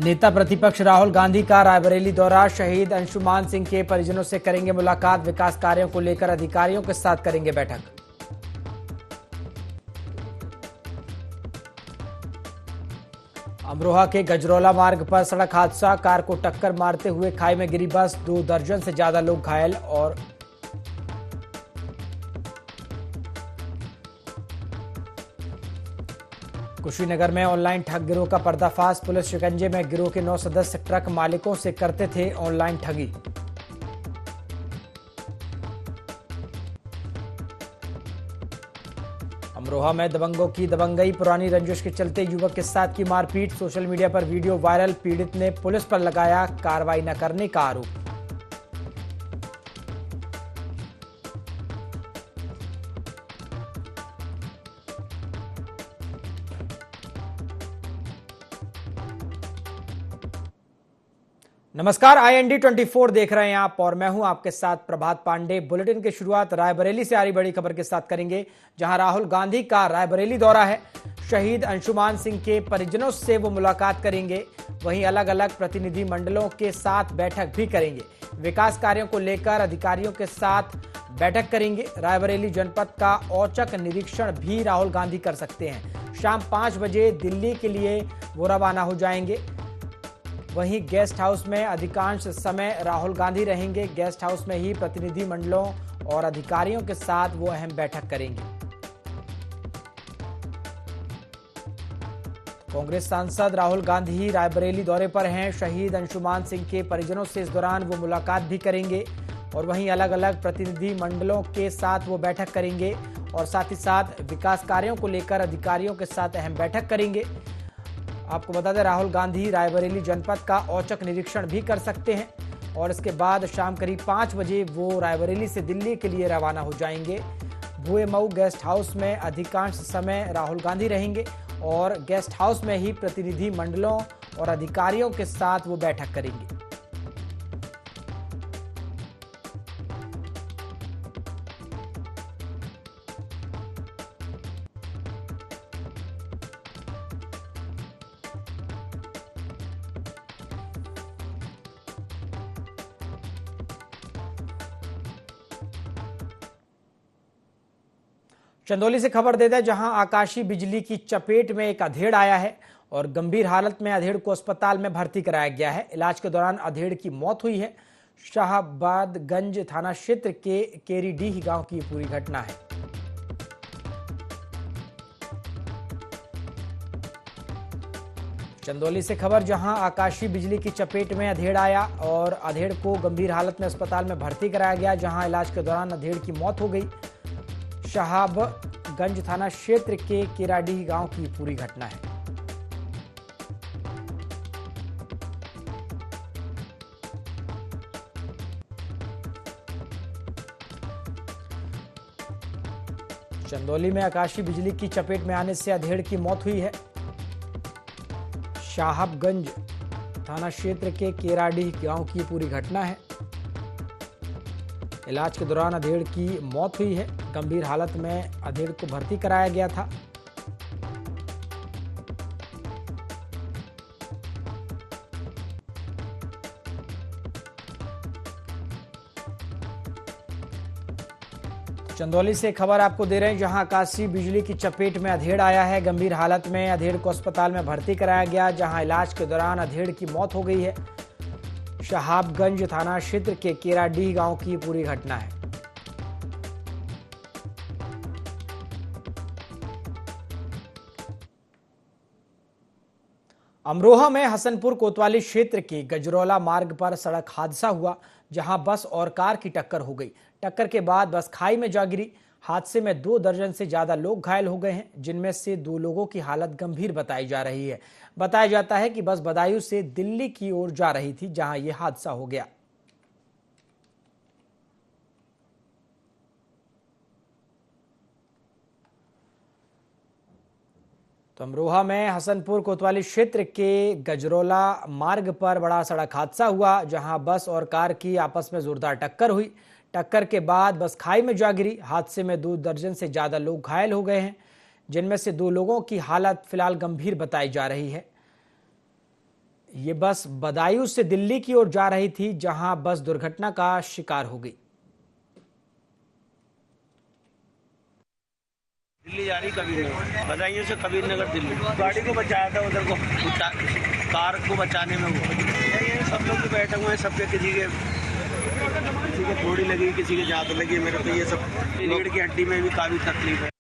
नेता प्रतिपक्ष राहुल गांधी का रायबरेली दौरा। शहीद अंशुमान सिंह के परिजनों से करेंगे मुलाकात। विकास कार्यों को लेकर अधिकारियों के साथ करेंगे बैठक। अमरोहा के गजरौला मार्ग पर सड़क हादसा। कार को टक्कर मारते हुए खाई में गिरी बस। 2 दर्जन से ज्यादा लोग घायल। और कुशीनगर में ऑनलाइन ठग गिरोह का पर्दाफाश। पुलिस शिकंजे में। गिरोह के 9 सदस्य ट्रक मालिकों से करते थे ऑनलाइन ठगी। अमरोहा में दबंगों की दबंगई। पुरानी रंजिश के चलते युवक के साथ की मारपीट। सोशल मीडिया पर वीडियो वायरल। पीड़ित ने पुलिस पर लगाया कार्रवाई न करने का आरोप। नमस्कार, IND 24 देख रहे हैं आप और मैं हूं आपके साथ प्रभात पांडे। बुलेटिन की शुरुआत रायबरेली से आ रही बड़ी खबर के साथ करेंगे, जहां राहुल गांधी का रायबरेली दौरा है। शहीद अंशुमान सिंह के परिजनों से वो मुलाकात करेंगे। वहीं अलग अलग प्रतिनिधि मंडलों के साथ बैठक भी करेंगे। विकास कार्यों को लेकर अधिकारियों के साथ बैठक करेंगे। रायबरेली जनपद का औचक निरीक्षण भी राहुल गांधी कर सकते हैं। शाम 5 बजे दिल्ली के लिए वो रवाना हो जाएंगे। वहीं गेस्ट हाउस में अधिकांश समय राहुल गांधी रहेंगे। गेस्ट हाउस में ही प्रतिनिधि मंडलों और अधिकारियों के साथ वो अहम बैठक करेंगे। कांग्रेस सांसद राहुल गांधी रायबरेली दौरे पर हैं। शहीद अंशुमान सिंह के परिजनों से इस दौरान वो मुलाकात भी करेंगे और वहीं अलग अलग प्रतिनिधि मंडलों के साथ वो बैठक करेंगे और साथ ही साथ विकास कार्यों को लेकर अधिकारियों के साथ अहम बैठक करेंगे। आपको बता दें, राहुल गांधी रायबरेली जनपद का औचक निरीक्षण भी कर सकते हैं और इसके बाद शाम करीब 5 बजे वो रायबरेली से दिल्ली के लिए रवाना हो जाएंगे। भुएमऊ गेस्ट हाउस में अधिकांश समय राहुल गांधी रहेंगे और गेस्ट हाउस में ही प्रतिनिधि मंडलों और अधिकारियों के साथ वो बैठक करेंगे। चंदौली से खबर देते हैं, जहां आकाशीय बिजली की चपेट में एक अधेड़ आया है और गंभीर हालत में अधेड़ को अस्पताल में भर्ती कराया गया है। इलाज के दौरान अधेड़ की मौत हुई है। शाहबादगंज थाना क्षेत्र के केरीडीह गांव की पूरी घटना है। चंदौली से खबर, जहां आकाशीय बिजली की चपेट में अधेड़ आया और अधेड़ को गंभीर हालत में अस्पताल में भर्ती कराया गया, जहां इलाज के दौरान अधेड़ की मौत हो गई। शाहबगंज थाना क्षेत्र के केराडीह गांव की पूरी घटना है। चंदौली में आकाशीय बिजली की चपेट में आने से अधेड़ की मौत हुई है। शाहबगंज थाना क्षेत्र के केराडीह गांव की पूरी घटना है। इलाज के दौरान अधेड़ की मौत हुई है। गंभीर हालत में अधेड़ को भर्ती कराया गया था। चंदौली से खबर आपको दे रहे हैं, जहां आकाशीय बिजली की चपेट में अधेड़ आया है। गंभीर हालत में अधेड़ को अस्पताल में भर्ती कराया गया, जहां इलाज के दौरान अधेड़ की मौत हो गई है। शाहबगंज थाना क्षेत्र के केराडीह गांव की पूरी घटना है। अमरोहा में हसनपुर कोतवाली क्षेत्र के गजरौला मार्ग पर सड़क हादसा हुआ, जहां बस और कार की टक्कर हो गई। टक्कर के बाद बस खाई में जा गिरी। हादसे में 2 दर्जन से ज्यादा लोग घायल हो गए हैं, जिनमें से 2 लोगों की हालत गंभीर बताई जा रही है। बताया जाता है कि बस बदायूं से दिल्ली की ओर जा रही थी, जहां यह हादसा हो गया। तो अमरोहा में हसनपुर कोतवाली क्षेत्र के गजरौला मार्ग पर बड़ा सड़क हादसा हुआ, जहां बस और कार की आपस में जोरदार टक्कर हुई। टक्कर के बाद बस खाई में जा गिरी। हादसे में 2 दर्जन से ज्यादा लोग घायल हो गए हैं, जिनमें से 2 लोगों की हालत फिलहाल गंभीर बताई जा रही है। ये बस बदायूं से दिल्ली की ओर जा रही थी, जहां बस दुर्घटना का शिकार हो गई। दिल्ली जा रही कबीर नगर, बदायूं से कबीर नगर दिल्ली। गाड़ी को बचाया था, उधर को कार को बचाने में वो ये सब लोग बैठे हुए हैं, सबके किसी के थोड़ी लगी, किसी के ज्यादा लगी। मेरे को ये सब रीढ़ की हड्डी में भी काफी तकलीफ है।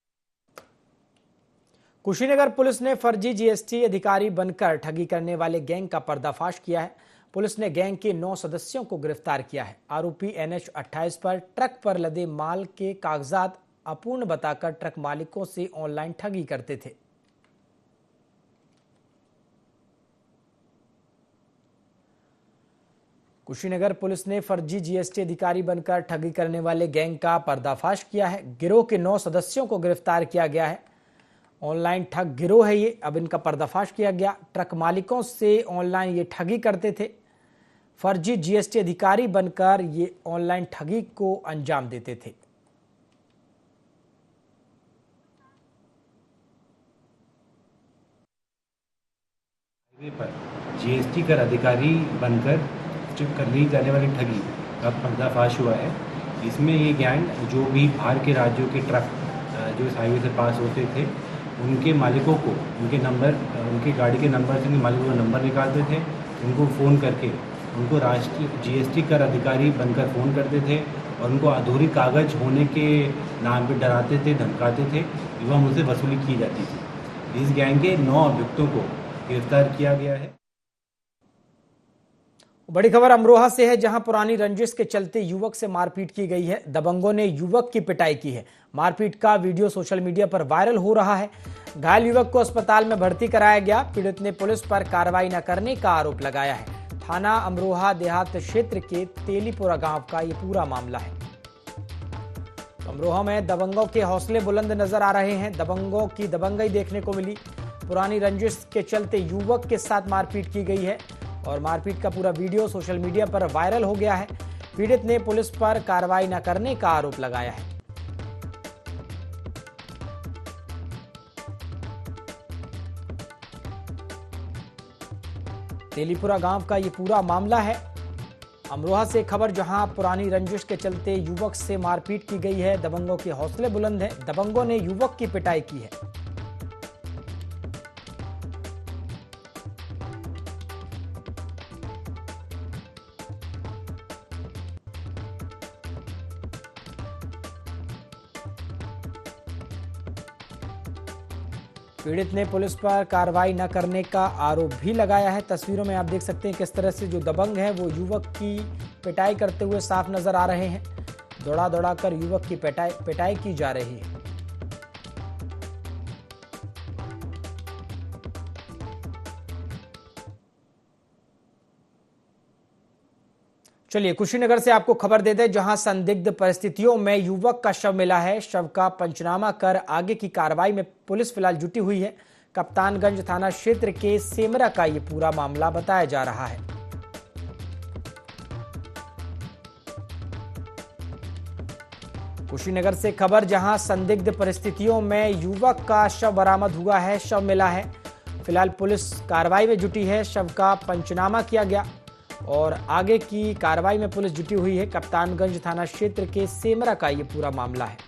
कुशीनगर पुलिस ने फर्जी जीएसटी अधिकारी बनकर ठगी करने वाले गैंग का पर्दाफाश किया है। पुलिस ने गैंग के 9 सदस्यों को गिरफ्तार किया है। आरोपी NH 28 पर ट्रक पर लदे माल के कागजात अपूर्ण बताकर ट्रक मालिकों से ऑनलाइन ठगी करते थे। कुशीनगर पुलिस ने फर्जी जीएसटी अधिकारी बनकर ठगी करने वाले गैंग का पर्दाफाश किया है। गिरोह के 9 सदस्यों को गिरफ्तार किया गया है। ऑनलाइन ठग गिरोह है ये, अब इनका पर्दाफाश किया गया। ट्रक मालिकों से ऑनलाइन ये ठगी करते थे। फर्जी जीएसटी अधिकारी बनकर ये ऑनलाइन ठगी को अंजाम देते थे। पर जीएसटी कर अधिकारी बनकर कर ली जाने वाली ठगी का पर्दाफाश हुआ है। इसमें ये गैंग जो भी बाहर के राज्यों के ट्रक जो इस हाईवे से पास होते थे, उनके मालिकों को उनके नंबर, उनकी गाड़ी के नंबर से उनके मालिकों का नंबर निकालते थे। उनको फ़ोन करके उनको राष्ट्रीय जीएसटी कर अधिकारी बनकर फ़ोन करते थे और उनको अधूरी कागज होने के नाम पे डराते थे, धमकाते थे एवं उनसे वसूली की जाती थी। इस गैंग के 9 अभियुक्तों को गिरफ्तार किया गया है। बड़ी खबर अमरोहा से है, जहां पुरानी रंजिश के चलते युवक से मारपीट की गई है। दबंगों ने युवक की पिटाई की है। मारपीट का वीडियो सोशल मीडिया पर वायरल हो रहा है। घायल युवक को अस्पताल में भर्ती कराया गया। पीड़ित ने पुलिस पर कार्रवाई न करने का आरोप लगाया है। थाना अमरोहा देहात क्षेत्र के तेलीपुरा गांव का ये पूरा मामला है। अमरोहा में दबंगों के हौसले बुलंद नजर आ रहे हैं। दबंगों की दबंगई देखने को मिली। पुरानी रंजिश के चलते युवक के साथ मारपीट की गई है और मारपीट का पूरा वीडियो सोशल मीडिया पर वायरल हो गया है। पीड़ित ने पुलिस पर कार्रवाई न करने का आरोप लगाया है। तेलीपुरा गांव का ये पूरा मामला है। अमरोहा से खबर, जहां पुरानी रंजिश के चलते युवक से मारपीट की गई है। दबंगों के हौसले बुलंद हैं। दबंगों ने युवक की पिटाई की है। पीड़ित ने पुलिस पर कार्रवाई न करने का आरोप भी लगाया है। तस्वीरों में आप देख सकते हैं किस तरह से जो दबंग है वो युवक की पिटाई करते हुए साफ नजर आ रहे हैं। दौड़ा दौड़ा कर युवक की पिटाई की जा रही है। चलिए कुशीनगर से आपको खबर दे दें, जहां संदिग्ध परिस्थितियों में युवक का शव मिला है। शव का पंचनामा कर आगे की कार्रवाई में पुलिस फिलहाल जुटी हुई है। कप्तानगंज थाना क्षेत्र के सेमरा का ये पूरा मामला बताया जा रहा है। कुशीनगर से खबर, जहां संदिग्ध परिस्थितियों में युवक का शव बरामद हुआ है, शव मिला है। फिलहाल पुलिस कार्रवाई में जुटी है। शव का पंचनामा किया गया और आगे की कार्रवाई में पुलिस जुटी हुई है। कप्तानगंज थाना क्षेत्र के सेमरा का ये पूरा मामला है।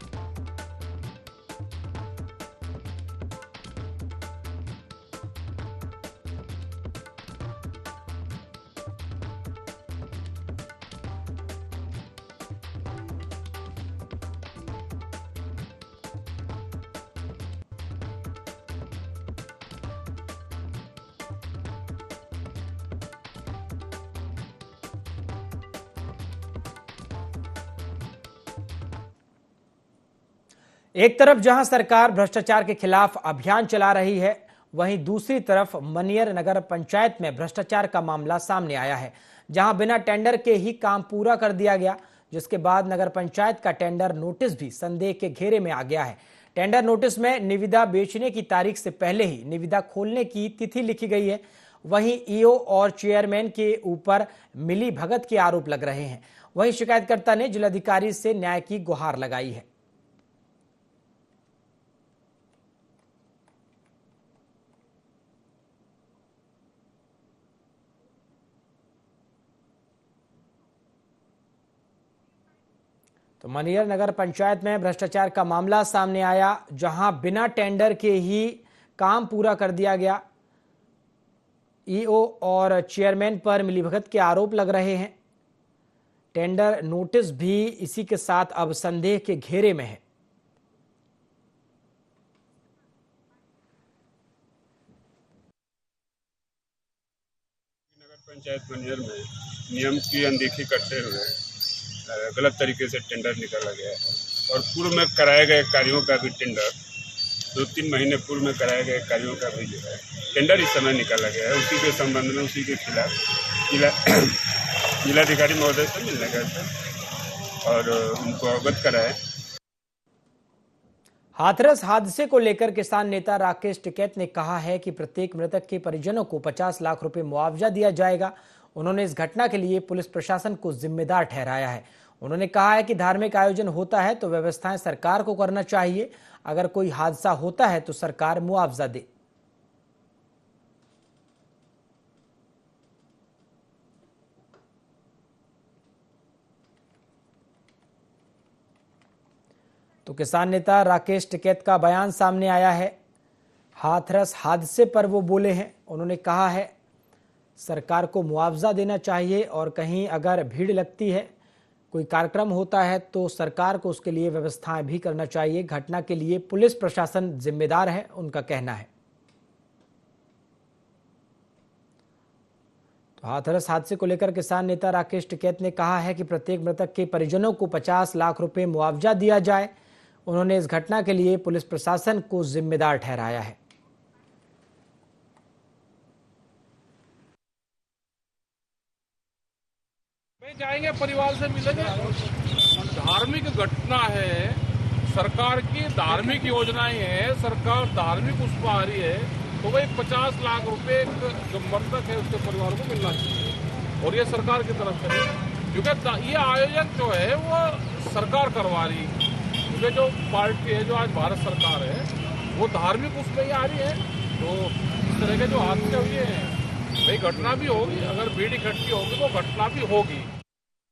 एक तरफ जहां सरकार भ्रष्टाचार के खिलाफ अभियान चला रही है, वहीं दूसरी तरफ मनियर नगर पंचायत में भ्रष्टाचार का मामला सामने आया है, जहां बिना टेंडर के ही काम पूरा कर दिया गया, जिसके बाद नगर पंचायत का टेंडर नोटिस भी संदेह के घेरे में आ गया है। टेंडर नोटिस में निविदा बेचने की तारीख से पहले ही निविदा खोलने की तिथि लिखी गई है। वहीं ईओ और चेयरमैन के ऊपर मिली भगत के आरोप लग रहे हैं। वहीं शिकायतकर्ता ने जिलाधिकारी से न्याय की गुहार लगाई है। तो मनियर नगर पंचायत में भ्रष्टाचार का मामला सामने आया, जहां बिना टेंडर के ही काम पूरा कर दिया गया। ईओ और चेयरमैन पर मिलीभगत के आरोप लग रहे हैं। टेंडर नोटिस भी इसी के साथ अब संदेह के घेरे में है। नगर पंचायत मनियर में नियम की अनदेखी करते हुए गलत तरीके से टेंडर निकाला गया है और पूर्व में कराए गए कार्यों का भी टेंडर 2-3 महीने पूर्व में कराए गए कार्यों का भी जो है टेंडर इस समय निकाला गया है। उसी के संबंध में उसी के खिलाफ जिलाधिकारी महोदय से मिलने गए थे और उनको अवगत कराए। हाथरस हादसे को लेकर किसान नेता राकेश टिकैत ने कहा है कि प्रत्येक मृतक के परिजनों को 50 लाख रुपए मुआवजा दिया जाएगा। उन्होंने इस घटना के लिए पुलिस प्रशासन को जिम्मेदार ठहराया है। उन्होंने कहा है कि धार्मिक आयोजन होता है तो व्यवस्थाएं सरकार को करना चाहिए। अगर कोई हादसा होता है तो सरकार मुआवजा दे। तो किसान नेता राकेश टिकैत का बयान सामने आया है। हाथरस हादसे पर वो बोले हैं। उन्होंने कहा है सरकार को मुआवजा देना चाहिए और कहीं अगर भीड़ लगती है, कोई कार्यक्रम होता है तो सरकार को उसके लिए व्यवस्थाएं भी करना चाहिए। घटना के लिए पुलिस प्रशासन जिम्मेदार है, उनका कहना है। तो हाथरस हादसे को लेकर किसान नेता राकेश टिकैत ने कहा है कि प्रत्येक मृतक के परिजनों को 50 लाख रुपए मुआवजा दिया जाए। उन्होंने इस घटना के लिए पुलिस प्रशासन को जिम्मेदार ठहराया है। जाएंगे, परिवार से मिलेंगे। धार्मिक घटना है, सरकार की धार्मिक योजनाएं हैं, सरकार धार्मिक उस पर आ रही है तो भाई 50 लाख रुपए जो मृतक है उसके परिवार को मिलना चाहिए और ये सरकार की तरफ से, क्योंकि ये आयोजन जो है वो सरकार करवा रही है। क्योंकि जो पार्टी है, जो आज भारत सरकार है, वो धार्मिक उस पर ही आ रही है। तो इस तरह के जो हादसे हुए हैं, भाई घटना भी होगी, अगर भीड़ इकट्ठी होगी तो घटना भी होगी।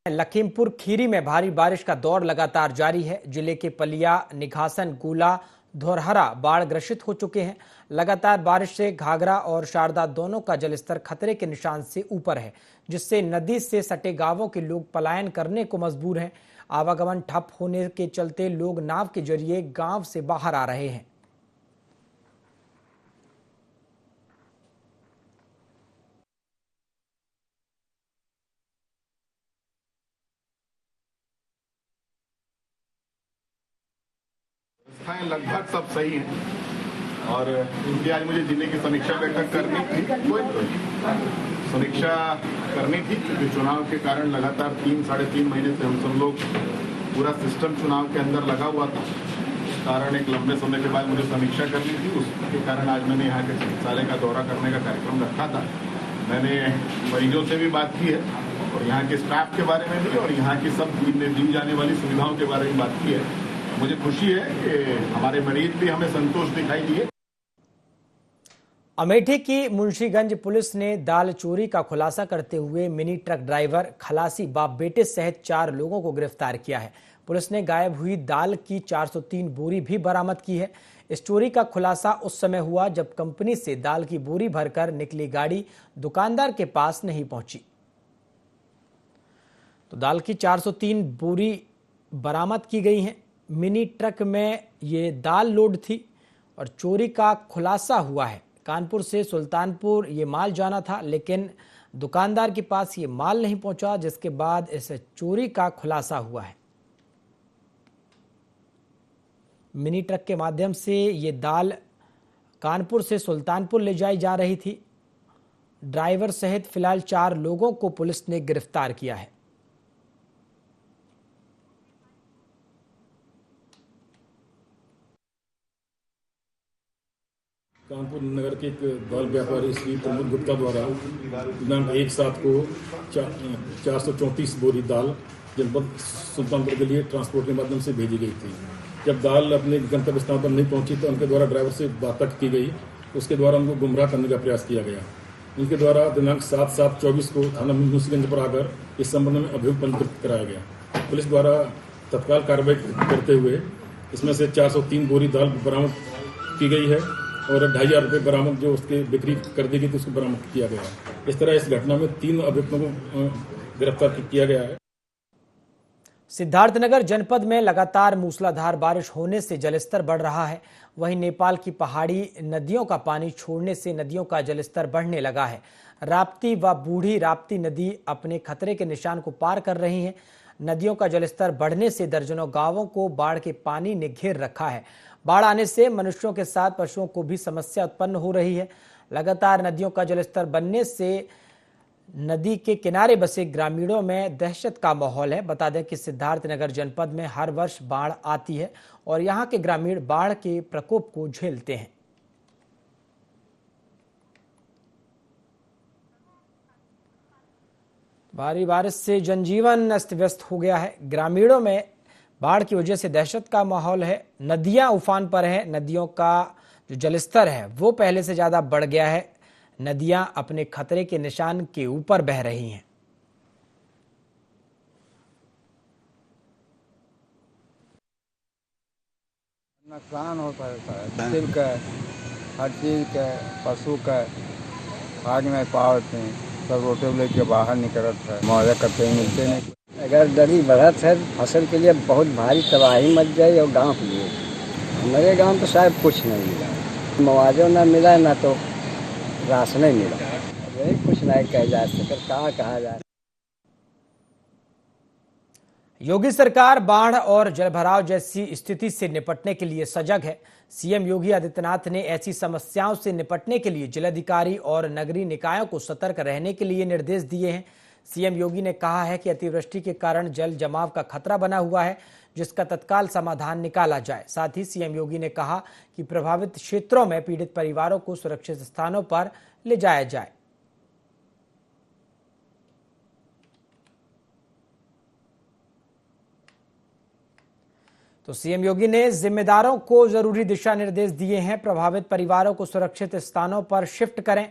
लखीमपुर खीरी में भारी बारिश का दौर लगातार जारी है। जिले के पलिया, निघासन, गोला, धोरहरा बाढ़ ग्रसित हो चुके हैं। लगातार बारिश से घाघरा और शारदा दोनों का जलस्तर खतरे के निशान से ऊपर है, जिससे नदी से सटे गांवों के लोग पलायन करने को मजबूर हैं। आवागमन ठप होने के चलते लोग नाव के जरिए गांव से बाहर आ रहे हैं। लगभग सब सही है और इनकी आज मुझे जिले की समीक्षा बैठक करनी थी। समीक्षा करनी थी क्योंकि चुनाव के कारण लगातार 3-3.5 महीने से हम सब लोग पूरा सिस्टम चुनाव के अंदर लगा हुआ था। इस कारण एक लंबे समय के बाद मुझे समीक्षा करनी थी। उसके कारण आज मैंने यहाँ के चिकित्सालय का दौरा करने का कार्यक्रम रखा था। मैंने मरीजों से भी बात की है और यहाँ के स्टाफ के बारे में भी और यहाँ की सब दी जाने वाली सुविधाओं के बारे में बात की है। मुझे खुशी है कि हमारे मरीज भी हमें संतोष दिखाई दिए। अमेठी की मुंशीगंज पुलिस ने दाल चोरी का खुलासा करते हुए मिनी ट्रक ड्राइवर, खलासी, बाप बेटे सहित 4 लोगों को गिरफ्तार किया है। पुलिस ने गायब हुई दाल की 403 बोरी भी बरामद की है। इस चोरी का खुलासा उस समय हुआ जब कंपनी से दाल की बोरी भरकर निकली गाड़ी दुकानदार के पास नहीं पहुंची। तो दाल की 403 बोरी बरामद की गई हैं। मिनी ट्रक में ये दाल लोड थी और चोरी का खुलासा हुआ है। कानपुर से सुल्तानपुर ये माल जाना था, लेकिन दुकानदार के पास ये माल नहीं पहुंचा, जिसके बाद इस चोरी का खुलासा हुआ है। मिनी ट्रक के माध्यम से ये दाल कानपुर से सुल्तानपुर ले जाई जा रही थी। ड्राइवर सहित फिलहाल 4 लोगों को पुलिस ने गिरफ्तार किया है। कानपुर नगर के एक दाल व्यापारी श्री प्रमोद गुप्ता द्वारा दिनांक 1/7 को 434 बोरी दाल जनपद सुल्तानपुर के लिए ट्रांसपोर्ट के माध्यम से भेजी गई थी। जब दाल अपने गंतव्य स्थान पर नहीं पहुंची तो उनके द्वारा ड्राइवर से बातचीत की गई। उसके द्वारा उनको गुमराह करने का प्रयास किया गया। उनके द्वारा दिनांक 7/7/24 को थाना मुंशीगंज पर आकर इस संबंध में अभियोग पंजीकृत कराया गया। पुलिस द्वारा तत्काल कार्रवाई करते हुए इसमें से 403 बोरी दाल बरामद की गई है और 2,500 रुपये बरामद जो उसकी बिक्री कर दी गई थी उसको बरामद किया गया है। इस तरह इस घटना में 3 अभियुक्तों को गिरफ्तार किया गया है। सिद्धार्थनगर जनपद में लगातार मूसलाधार बारिश होने से जलस्तर बढ़ रहा है। वहीं नेपाल की पहाड़ी नदियों का पानी छोड़ने से नदियों का जलस्तर बढ़ने लगा है। राप्ती व बूढ़ी राप्ती नदी अपने खतरे के निशान को पार कर रही हैं। नदियों का जलस्तर बढ़ने से दर्जनों गांवों को बाढ़ के पानी ने घेर रखा है। बाढ़ आने से मनुष्यों के साथ पशुओं को भी समस्या उत्पन्न हो रही है। लगातार नदियों का जलस्तर बढ़ने से नदी के किनारे बसे ग्रामीणों में दहशत का माहौल है। बता दें कि सिद्धार्थनगर जनपद में हर वर्ष बाढ़ आती है और यहां के ग्रामीण बाढ़ के प्रकोप को झेलते हैं। भारी बारिश से जनजीवन अस्त व्यस्त हो गया है। ग्रामीणों में बाढ़ की वजह से दहशत का माहौल है। नदियां उफान पर हैं। नदियों का जो जलस्तर है वो पहले से ज्यादा बढ़ गया है। नदियां अपने खतरे के निशान के ऊपर बह रही हैं। नुकसान होता है सिर का, हर चीज़ का, पशु का भाग में पावते हैं। सब रोटे लेके बाहर निकलत है, मुआवजा करते मिलते नहीं। अगर दरी बढ़त है फसल के लिए बहुत भारी तबाही मच जाए और गाँव के लिए। मेरे गाँव तो शायद कुछ नहीं मिला, मुआवजा ना मिला ना तो राशन नहीं मिला। यही कुछ नहीं कहा जा सकता, कहा जाए। योगी सरकार बाढ़ और जलभराव जैसी स्थिति से निपटने के लिए सजग है। सीएम योगी आदित्यनाथ ने ऐसी समस्याओं से निपटने के लिए जिलाधिकारी और नगरीय निकायों को सतर्क रहने के लिए निर्देश दिए हैं। सीएम योगी ने कहा है कि अतिवृष्टि के कारण जल जमाव का खतरा बना हुआ है, जिसका तत्काल समाधान निकाला जाए। साथ ही सीएम योगी ने कहा कि प्रभावित क्षेत्रों में पीड़ित परिवारों को सुरक्षित स्थानों पर ले जाया जाए। तो सीएम योगी ने जिम्मेदारों को जरूरी दिशा निर्देश दिए हैं। प्रभावित परिवारों को सुरक्षित स्थानों पर शिफ्ट करें।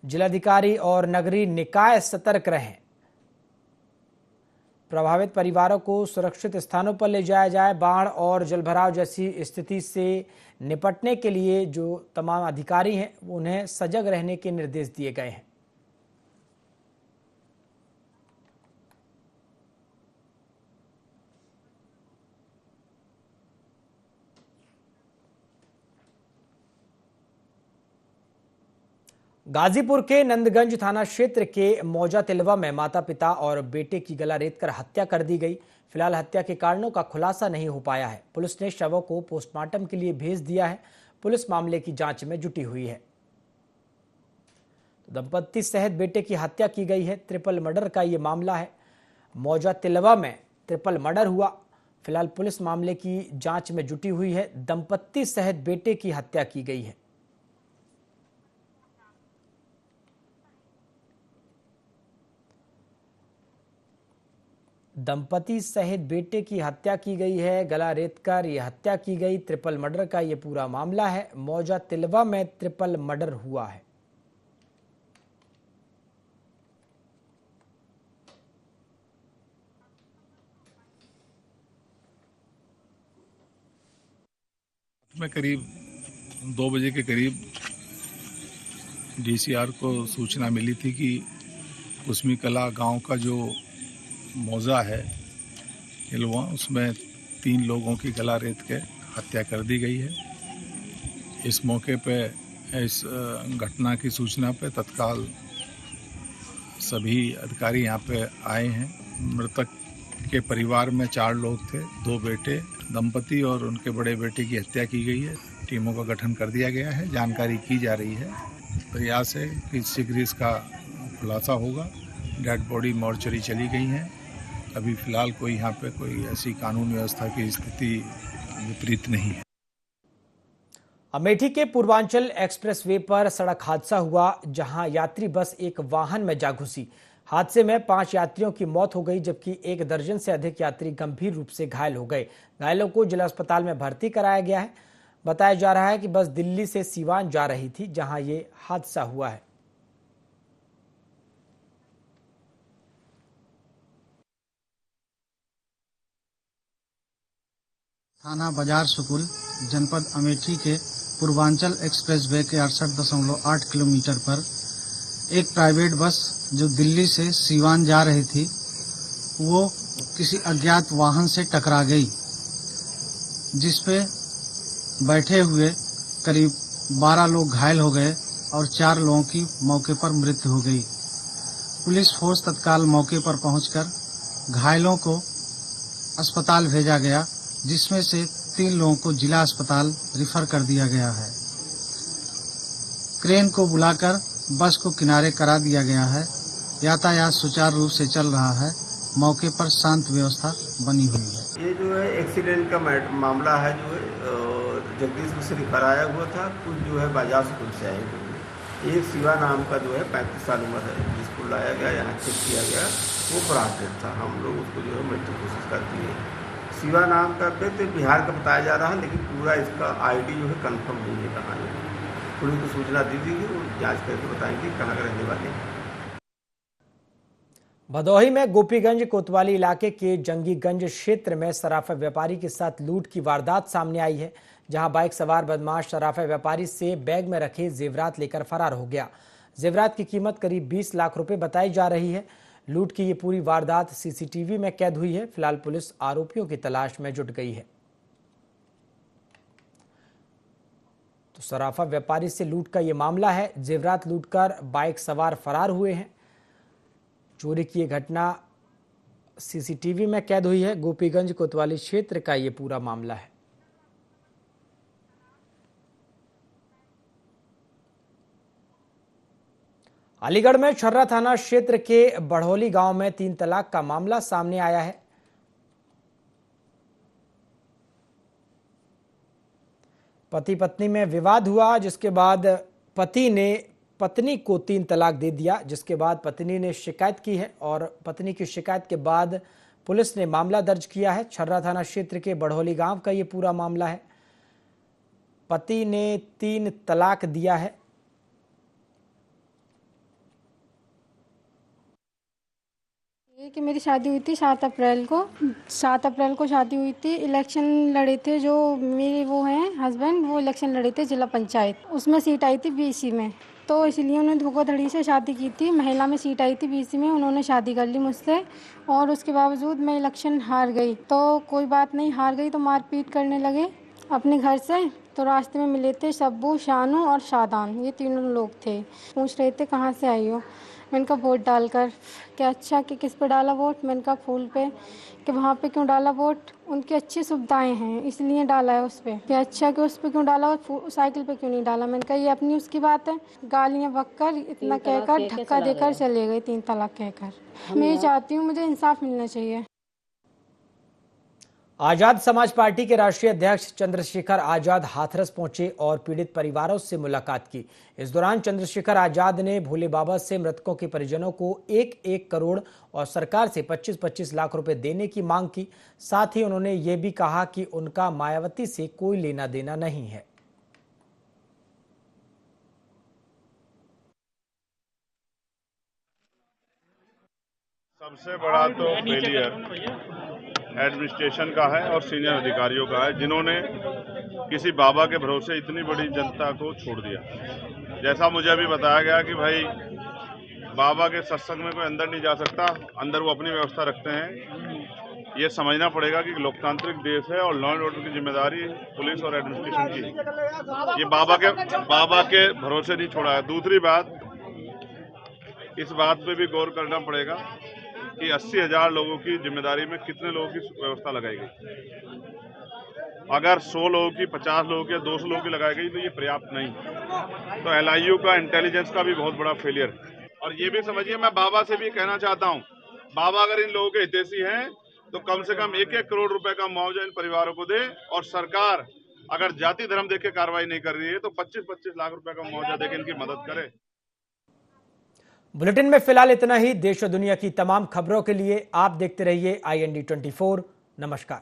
जिलाधिकारी और नगरीय निकाय सतर्क रहें। प्रभावित परिवारों को सुरक्षित स्थानों पर ले जाया जाए। बाढ़ और जलभराव जैसी स्थिति से निपटने के लिए जो तमाम अधिकारी हैं उन्हें सजग रहने के निर्देश दिए गए हैं। गाजीपुर के नंदगंज थाना क्षेत्र के मौजा तिलवा में माता पिता और बेटे की गला रेतकर हत्या कर दी गई। फिलहाल हत्या के कारणों का खुलासा नहीं हो पाया है। पुलिस ने शवों को पोस्टमार्टम के लिए भेज दिया है। पुलिस मामले की जांच में जुटी हुई है। दंपत्ति सहित बेटे की हत्या की गई है। ट्रिपल मर्डर का ये मामला है। मौजा तिलवा में ट्रिपल मर्डर हुआ। फिलहाल पुलिस मामले की जांच में जुटी हुई है। दंपत्ति सहित बेटे की हत्या की गई है। दंपति सहित बेटे की हत्या की गई है। गला रेतकर ये हत्या की गई। ट्रिपल मर्डर का ये पूरा मामला है। मौजा तिलवा में ट्रिपल मर्डर हुआ है। में करीब 2 बजे के करीब डीसीआर को सूचना मिली थी कि कुसमी कला गांव का जो मौजा है तिलवा, उसमें 3 लोगों की गला रेत के हत्या कर दी गई है। इस मौके पे इस घटना की सूचना पे तत्काल सभी अधिकारी यहाँ पे आए हैं। मृतक के परिवार में 4 लोग थे, 2 बेटे, दंपति और उनके बड़े बेटे की हत्या की गई है। टीमों का गठन कर दिया गया है। जानकारी की जा रही है। प्रयास है कि शीघ्र इसका खुलासा होगा। डेड बॉडी मॉर्चरी चली गई हैं। अभी फिलहाल कोई यहाँ पे कोई ऐसी कानून व्यवस्था की स्थिति विपरीत नहीं है। अमेठी के पूर्वांचल एक्सप्रेसवे पर सड़क हादसा हुआ, जहां यात्री बस एक वाहन में जा घुसी। हादसे में 5 यात्रियों की मौत हो गई, जबकि 1 दर्जन से अधिक यात्री गंभीर रूप से घायल हो गए। घायलों को जिला अस्पताल में भर्ती कराया गया है। बताया जा रहा है कि बस दिल्ली से सीवान जा रही थी, जहां ये हादसा हुआ है। थाना बाजार सुकुल जनपद अमेठी के पूर्वांचल एक्सप्रेस वे के 68.8 किलोमीटर पर एक प्राइवेट बस जो दिल्ली से सीवान जा रही थी वो किसी अज्ञात वाहन से टकरा गई, जिसपे बैठे हुए करीब 12 लोग घायल हो गए और 4 लोगों की मौके पर मृत्यु हो गई। पुलिस फोर्स तत्काल मौके पर पहुंचकर घायलों को अस्पताल भेजा गया, जिसमें से 3 लोगों को जिला अस्पताल रिफर कर दिया गया है। क्रेन को बुलाकर बस को किनारे करा दिया गया है। यातायात सुचारू रूप से चल रहा है। मौके पर शांत व्यवस्था बनी हुई है। ये जो है एक्सीडेंट का मामला है, जो है जगदीशपुर से रिफर आया हुआ था, कुछ जो है बाजार स्कूल से आए हुए। एक शिवा नाम का जो है 35 साल उम्र है, जिसको लाया गया, यहाँ चेक किया गया, वो ब्रांडेड था। हम लोग उसको जो है मृत्यु कोशिश करती है। शिवा नाम का व्यक्ति बिहार का बताया जा रहा है, लेकिन पूरा इसका आईडी जो है कंफर्म नहीं है कहाँ है। पुलिस को सूचना दी थी, वो जांच करके बताएंगे कहाँ के रहने वाले हैं। भदोही में गोपीगंज कोतवाली इलाके के जंगीगंज क्षेत्र में सराफा व्यापारी के साथ लूट की वारदात सामने आई है, जहां बाइक सवार बदमाश सराफा व्यापारी से बैग में रखे जेवरात लेकर फरार हो गया। जेवरात की कीमत करीब 20 लाख रुपए बताई जा रही है। लूट की ये पूरी वारदात सीसीटीवी में कैद हुई है। फिलहाल पुलिस आरोपियों की तलाश में जुट गई है। तो सराफा व्यापारी से लूट का ये मामला है। जेवरात लूटकर बाइक सवार फरार हुए हैं। चोरी की ये घटना सीसीटीवी में कैद हुई है। गोपीगंज कोतवाली क्षेत्र का ये पूरा मामला है। अलीगढ़ में छर्रा थाना क्षेत्र के बढ़ोली गांव में 3 तलाक का मामला सामने आया है। पति पत्नी में विवाद हुआ, जिसके बाद पति ने पत्नी को 3 तलाक दे दिया, जिसके बाद पत्नी ने शिकायत की है और पत्नी की शिकायत के बाद पुलिस ने मामला दर्ज किया है। छर्रा थाना क्षेत्र के बढ़ोली गांव का ये पूरा मामला है। पति ने 3 तलाक दिया है। कि मेरी शादी हुई थी 7 अप्रैल को शादी हुई थी। इलेक्शन लड़े थे जो मेरे वो हैं हस्बैंड, वो इलेक्शन लड़े थे जिला पंचायत। उसमें सीट आई थी बीसी में, तो इसलिए उन्होंने धोखाधड़ी से शादी की थी। महिला में सीट आई थी बीसी में, उन्होंने शादी कर ली मुझसे और उसके बावजूद मैं इलेक्शन हार गई। तो कोई बात नहीं, हार गई तो मारपीट करने लगे अपने घर से। तो रास्ते में मिले थे शब्बू, शानू और शादान, ये तीनों लोग थे। पूछ रहे थे कहाँ से आई हो। मैंने कहा वोट डालकर। क्या अच्छा कि किस पे डाला वोट? मैंने कहा फूल पे। कि वहाँ पे क्यों डाला वोट? उनकी अच्छी सुविधाएं हैं इसलिए डाला है उस पे। क्या अच्छा कि उस पे क्यों डाला, साइकिल पे क्यों नहीं डाला? मैंने कहा ये अपनी उसकी बात है। गालियाँ बककर इतना कहकर धक्का देकर चले गए, 3 तलाक कहकर। मैं ये चाहती हूँ मुझे इंसाफ मिलना चाहिए। आजाद समाज पार्टी के राष्ट्रीय अध्यक्ष चंद्रशेखर आजाद हाथरस पहुंचे और पीड़ित परिवारों से मुलाकात की। इस दौरान चंद्रशेखर आजाद ने भोले बाबा से मृतकों के परिजनों को 1-1 करोड़ और सरकार से 25-25 लाख रुपए देने की मांग की। साथ ही उन्होंने ये भी कहा कि उनका मायावती से कोई लेना देना नहीं है। सबसे बड़ा तो फेलियर एडमिनिस्ट्रेशन का है और सीनियर अधिकारियों का है, जिन्होंने किसी बाबा के भरोसे इतनी बड़ी जनता को छोड़ दिया। जैसा मुझे अभी बताया गया कि भाई बाबा के सत्संग में कोई अंदर नहीं जा सकता, अंदर वो अपनी व्यवस्था रखते हैं। ये समझना पड़ेगा कि लोकतांत्रिक देश है और लॉ एंड ऑर्डर की जिम्मेदारी पुलिस और एडमिनिस्ट्रेशन की। ये बाबा के भरोसे नहीं छोड़ा है। दूसरी बात, इस बात पे भी गौर करना पड़ेगा कि 80,000 लोगों की जिम्मेदारी में कितने लोगों की व्यवस्था लगाई गई। अगर 100 लोगों की, 50 लोगों की, 200 लोगों की लगाई गई तो ये पर्याप्त नहीं। तो LIU का इंटेलिजेंस का भी बहुत बड़ा फेलियर है। और ये भी समझिए, मैं बाबा से भी कहना चाहता हूँ, बाबा अगर इन लोगों के हितैषी हैं तो कम से कम 1-1 करोड़ रुपए का मुआवजा इन परिवारों को दे। और सरकार अगर जाति धर्म देख के कार्रवाई नहीं कर रही है तो 25-25 लाख रुपए का मुआवजा देकर इनकी मदद करे। बुलेटिन में फिलहाल इतना ही। देश और दुनिया की तमाम खबरों के लिए आप देखते रहिए IND 24। नमस्कार।